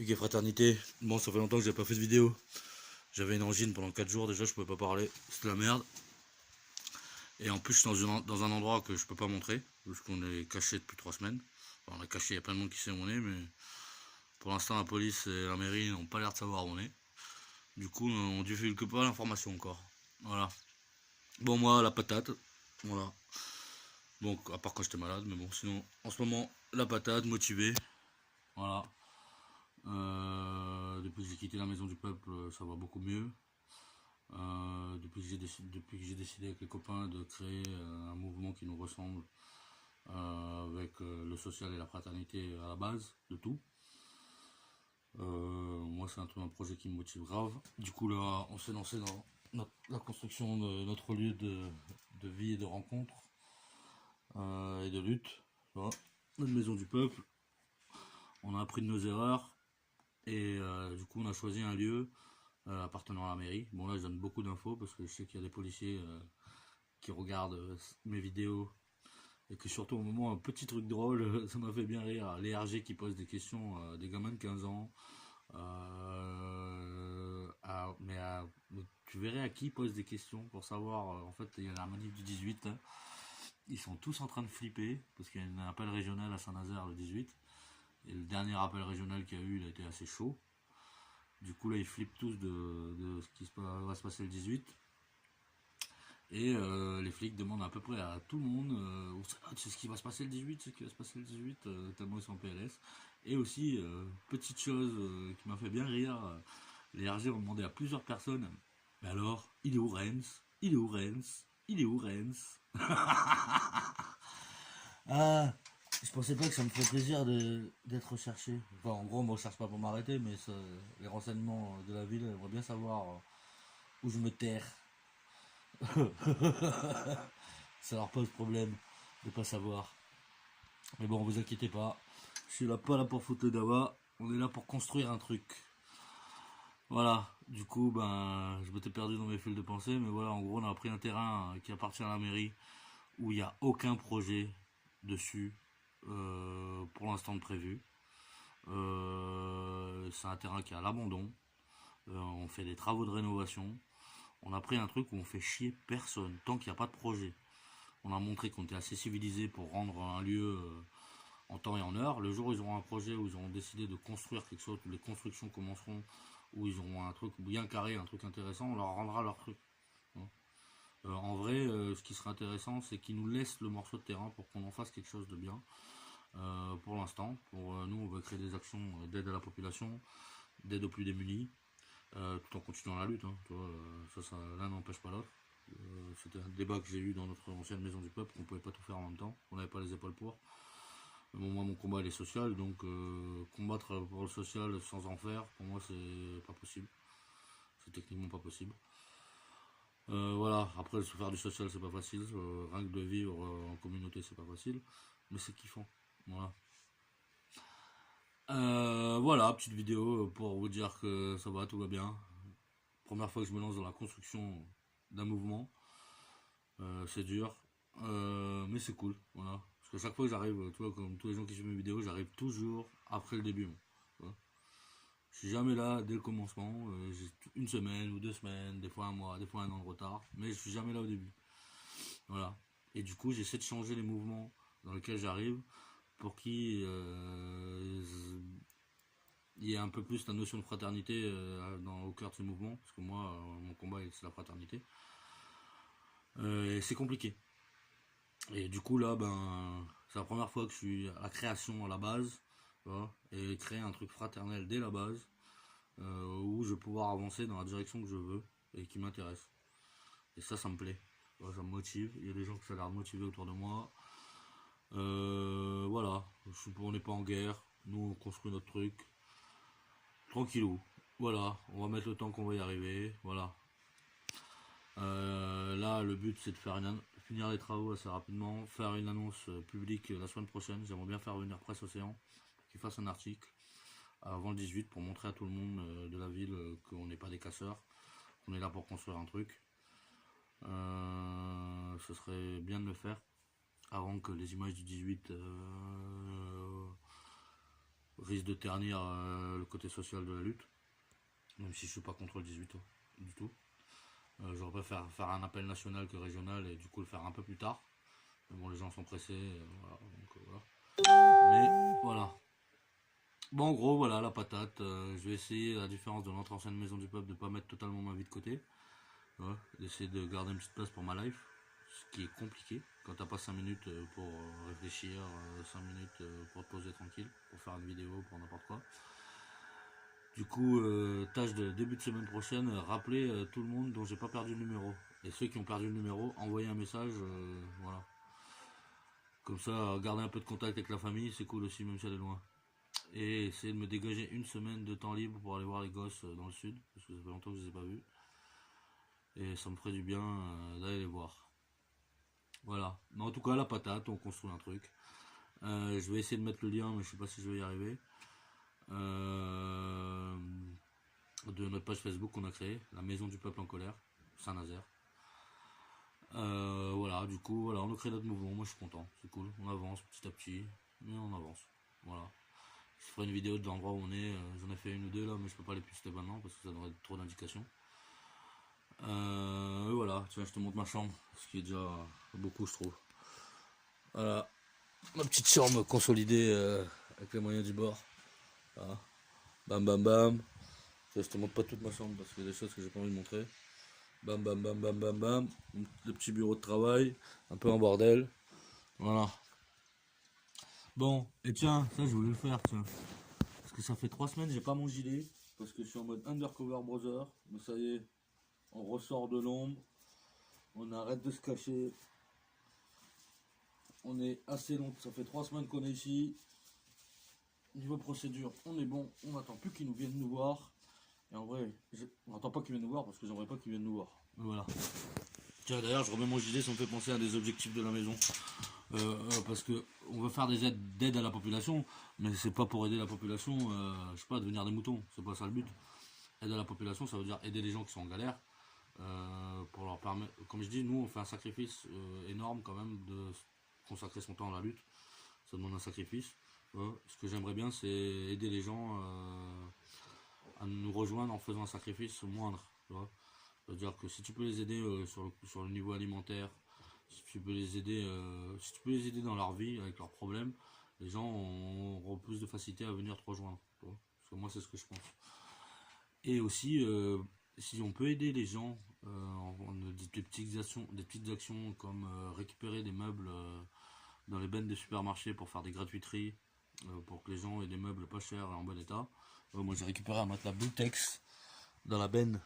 Piquet Fraternité. Bon, ça fait longtemps que j'ai pas fait de vidéo. J'avais une angine pendant 4 jours déjà, je pouvais pas parler. C'était la merde. Et en plus, je suis dans un endroit que je peux pas montrer, parce qu'on est caché depuis 3 semaines. Enfin, on est caché, il y a plein de monde qui sait où on est, mais pour l'instant, la police et la mairie n'ont pas l'air de savoir où on est. Du coup, on divulgue pas l'information encore. Voilà. Bon, moi, la patate. Voilà. Bon, à part quand j'étais malade, mais bon, sinon, en ce moment, la patate, motivé. Voilà. Depuis que j'ai quitté la maison du peuple, ça va beaucoup mieux. Depuis que j'ai décidé avec les copains de créer un mouvement qui nous ressemble, avec le social et la fraternité à la base de tout. Moi, c'est un projet qui me motive grave. Du coup, là, on s'est lancé dans la construction de notre lieu de vie et de rencontre et de lutte. Voilà. Notre maison du peuple. On a appris de nos erreurs et du coup, on a choisi un lieu appartenant à la mairie. Bon, là, je donne beaucoup d'infos parce que je sais qu'il y a des policiers qui regardent mes vidéos et que surtout au moment, un petit truc drôle, ça m'a fait bien rire. Les RG qui posent des questions à des gamins de 15 ans. Mais tu verrais à qui ils posent des questions pour savoir. En fait, il y a la manif du 18 là. Ils sont tous en train de flipper parce qu'il y a un appel régional à Saint-Nazaire le 18. Et le dernier appel régional qu'il y a eu, il a été assez chaud. Du coup, là, ils flippent tous de ce qui va se passer le 18. Et les flics demandent à peu près à tout le monde c'est ce qui va se passer le 18, c'est ce qui va se passer le 18, tellement ils sont en PLS. Et aussi, petite chose qui m'a fait bien rire, les RG ont demandé à plusieurs personnes, mais alors, il est où Rennes? Il est où Rennes? Il est où Rennes? Ah, je pensais pas que ça me ferait plaisir d'être recherché. Enfin, en gros, on me recherche pas pour m'arrêter, mais les renseignements de la ville aimeraient bien savoir où je me terre. Ça leur pose problème de pas savoir. Mais bon, vous inquiétez pas. Je suis là pas là pour foutre le dawa. On est là pour construire un truc. Voilà. Du coup, ben, je m'étais perdu dans mes fils de pensée, mais voilà, en gros, on a pris un terrain qui appartient à la mairie où il n'y a aucun projet dessus pour l'instant de prévu. C'est un terrain qui est à l'abandon. On fait des travaux de rénovation. On a pris un truc où on fait chier personne tant qu'il n'y a pas de projet. On a montré qu'on était assez civilisé pour rendre un lieu en temps et en heure. Le jour où ils auront un projet, où ils auront décidé de construire quelque chose, où les constructions commenceront, où ils auront un truc bien carré, un truc intéressant, on leur rendra leur truc. En vrai, ce qui serait intéressant, c'est qu'ils nous laissent le morceau de terrain pour qu'on en fasse quelque chose de bien. Pour l'instant, nous, on veut créer des actions d'aide à la population, d'aide aux plus démunis, tout en continuant la lutte. Hein, tu vois, l'un n'empêche pas l'autre. C'était un débat que j'ai eu dans notre ancienne maison du peuple, qu'on pouvait pas tout faire en même temps, on n'avait pas les épaules pour. Bon, moi, mon combat il est social, donc combattre pour le social sans en faire, pour moi, c'est pas possible. C'est techniquement pas possible. Voilà, après, se faire du social, c'est pas facile. Rien que de vivre en communauté, c'est pas facile. Mais c'est kiffant. Voilà. Voilà, petite vidéo pour vous dire que ça va, tout va bien. Première fois que je me lance dans la construction d'un mouvement. C'est dur, mais c'est cool, voilà. Parce que chaque fois que j'arrive, tu vois, comme tous les gens qui suivent mes vidéos, j'arrive toujours après le début. Moi, je suis jamais là dès le commencement, j'ai une semaine ou 2 semaines, des fois un mois, des fois un an de retard, mais je suis jamais là au début. Voilà. Et du coup, j'essaie de changer les mouvements dans lesquels j'arrive pour qu'il y ait un peu plus la notion de fraternité au cœur de ces mouvements, parce que moi, mon combat, c'est la fraternité. Et c'est compliqué. Et du coup, là, ben, c'est la première fois que je suis à la création à la base, voilà, et créer un truc fraternel dès la base, où je vais pouvoir avancer dans la direction que je veux et qui m'intéresse. Et ça me plaît. Voilà, ça me motive. Il y a des gens qui ça a l'air de motiver autour de moi. Voilà, on n'est pas en guerre. Nous, on construit notre truc. Tranquillou. Voilà, on va mettre le temps qu'on va y arriver. Voilà. Là, le but, c'est de finir les travaux assez rapidement, faire une annonce publique la semaine prochaine. J'aimerais bien faire venir Presse Océan, qu'il fasse un article avant le 18 pour montrer à tout le monde de la ville qu'on n'est pas des casseurs, qu'on est là pour construire un truc. Ce serait bien de le faire avant que les images du 18 risque de ternir le côté social de la lutte, même si je suis pas contre le 18 du tout. J'aurais préféré faire un appel national que régional et du coup le faire un peu plus tard. Mais bon, les gens sont pressés, voilà, donc, voilà. Mais voilà. Bon, en gros, voilà la patate. Je vais essayer, à la différence de notre ancienne maison du peuple, de ne pas mettre totalement ma vie de côté. Ouais, d'essayer de garder une petite place pour ma life, ce qui est compliqué quand t'as pas 5 minutes pour réfléchir, 5 minutes pour te poser tranquille, pour faire une vidéo, pour n'importe quoi. Du coup, tâche de début de semaine prochaine, rappeler tout le monde dont j'ai pas perdu le numéro. Et ceux qui ont perdu le numéro, envoyer un message, voilà. Comme ça, garder un peu de contact avec la famille, c'est cool aussi, même si elle est loin. Et essayer de me dégager une semaine de temps libre pour aller voir les gosses dans le sud, parce que ça fait longtemps que je les ai pas vus. Et ça me ferait du bien d'aller les voir. Voilà. Mais en tout cas, la patate, on construit un truc. Je vais essayer de mettre le lien, mais je sais pas si je vais y arriver. De notre page Facebook qu'on a créée, la Maison du Peuple en Colère, Saint-Nazaire. Voilà, du coup, voilà, on a créé notre mouvement. Moi, je suis content, c'est cool. On avance petit à petit, mais on avance. Voilà. Je ferai une vidéo de l'endroit où on est. J'en ai fait une ou deux là, mais je peux pas les poster maintenant parce que ça donnerait trop d'indications. Voilà, tiens, je te montre ma chambre, ce qui est déjà beaucoup, je trouve. Voilà, ma petite chambre consolidée avec les moyens du bord. Voilà. Bam bam bam. Je te montre pas toute ma chambre parce qu'il y a des choses que j'ai pas envie de montrer. Bam bam bam bam bam bam. Le petit bureau de travail, un peu en bordel. Voilà. Bon, et tiens, ça je voulais le faire, tiens. Parce que ça fait 3 semaines j'ai pas mon gilet. Parce que je suis en mode undercover brother. Mais ça y est, on ressort de l'ombre. On arrête de se cacher. On est assez long. Ça fait 3 semaines qu'on est ici. Niveau procédure, on est bon. On n'attend plus qu'ils nous viennent nous voir. Et en vrai, on n'attend pas qu'ils viennent nous voir parce que j'aimerais pas qu'ils viennent nous voir. Mais voilà. Tiens, d'ailleurs, je remets mon gilet, ça me fait penser à des objectifs de la maison. Parce que on veut faire des aides d'aide à la population, mais c'est pas pour aider la population, je sais pas, à devenir des moutons. C'est pas ça le but. Aide à la population, ça veut dire aider les gens qui sont en galère. Pour leur permettre, comme je dis, nous on fait un sacrifice énorme quand même de consacrer son temps à la lutte. Ça demande un sacrifice. Ce que j'aimerais bien, c'est aider les gens à nous rejoindre en faisant un sacrifice moindre. C'est-à-dire que si tu peux les aider sur le niveau alimentaire, si tu peux les aider dans leur vie avec leurs problèmes, les gens auront plus de facilité à venir te rejoindre. Parce que moi c'est ce que je pense. Et aussi, si on peut aider les gens des petites actions comme récupérer des meubles dans les bennes des supermarchés pour faire des gratuiteries, pour que les gens aient des meubles pas chers et en bon état. Moi j'ai récupéré un matelas Bultex dans la benne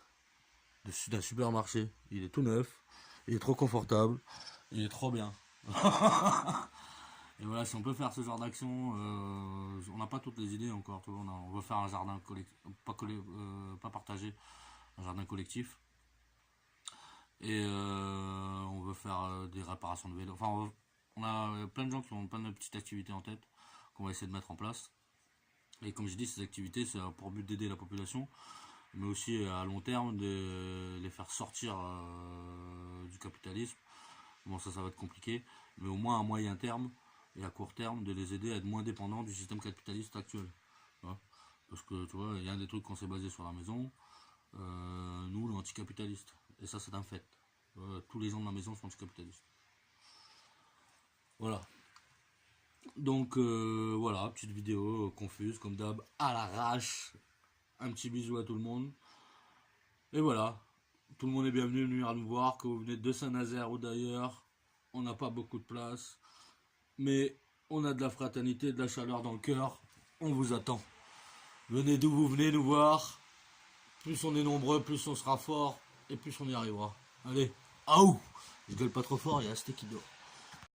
d'un supermarché. Il est tout neuf, il est trop confortable, il est trop bien. Et voilà, si on peut faire ce genre d'action, on n'a pas toutes les idées encore. On veut faire un jardin collectif, pas partagé, un jardin collectif. Et on veut faire des réparations de vélos. Enfin, on a plein de gens qui ont plein de petites activités en tête qu'on va essayer de mettre en place. Et comme je dis, ces activités, c'est pour but d'aider la population, mais aussi à long terme de les faire sortir du capitalisme. Bon, ça va être compliqué, mais au moins à moyen terme et à court terme, de les aider à être moins dépendants du système capitaliste actuel. Parce que tu vois, il y a un des trucs qu'on s'est basé sur la maison, nous, l'anticapitaliste. Et ça, c'est un fait. Tous les gens de la maison sont anticapitalistes. Voilà. Donc, voilà, petite vidéo confuse, comme d'hab, à l'arrache. Un petit bisou à tout le monde. Et voilà. Tout le monde est bienvenu à venir nous voir, que vous venez de Saint-Nazaire ou d'ailleurs. On n'a pas beaucoup de place. Mais on a de la fraternité, de la chaleur dans le cœur. On vous attend. Venez d'où vous venez nous voir. Plus on est nombreux, plus on sera fort. Et plus on y arrivera. Allez, aouh! Je gueule pas trop fort, il y a Asté qui dort.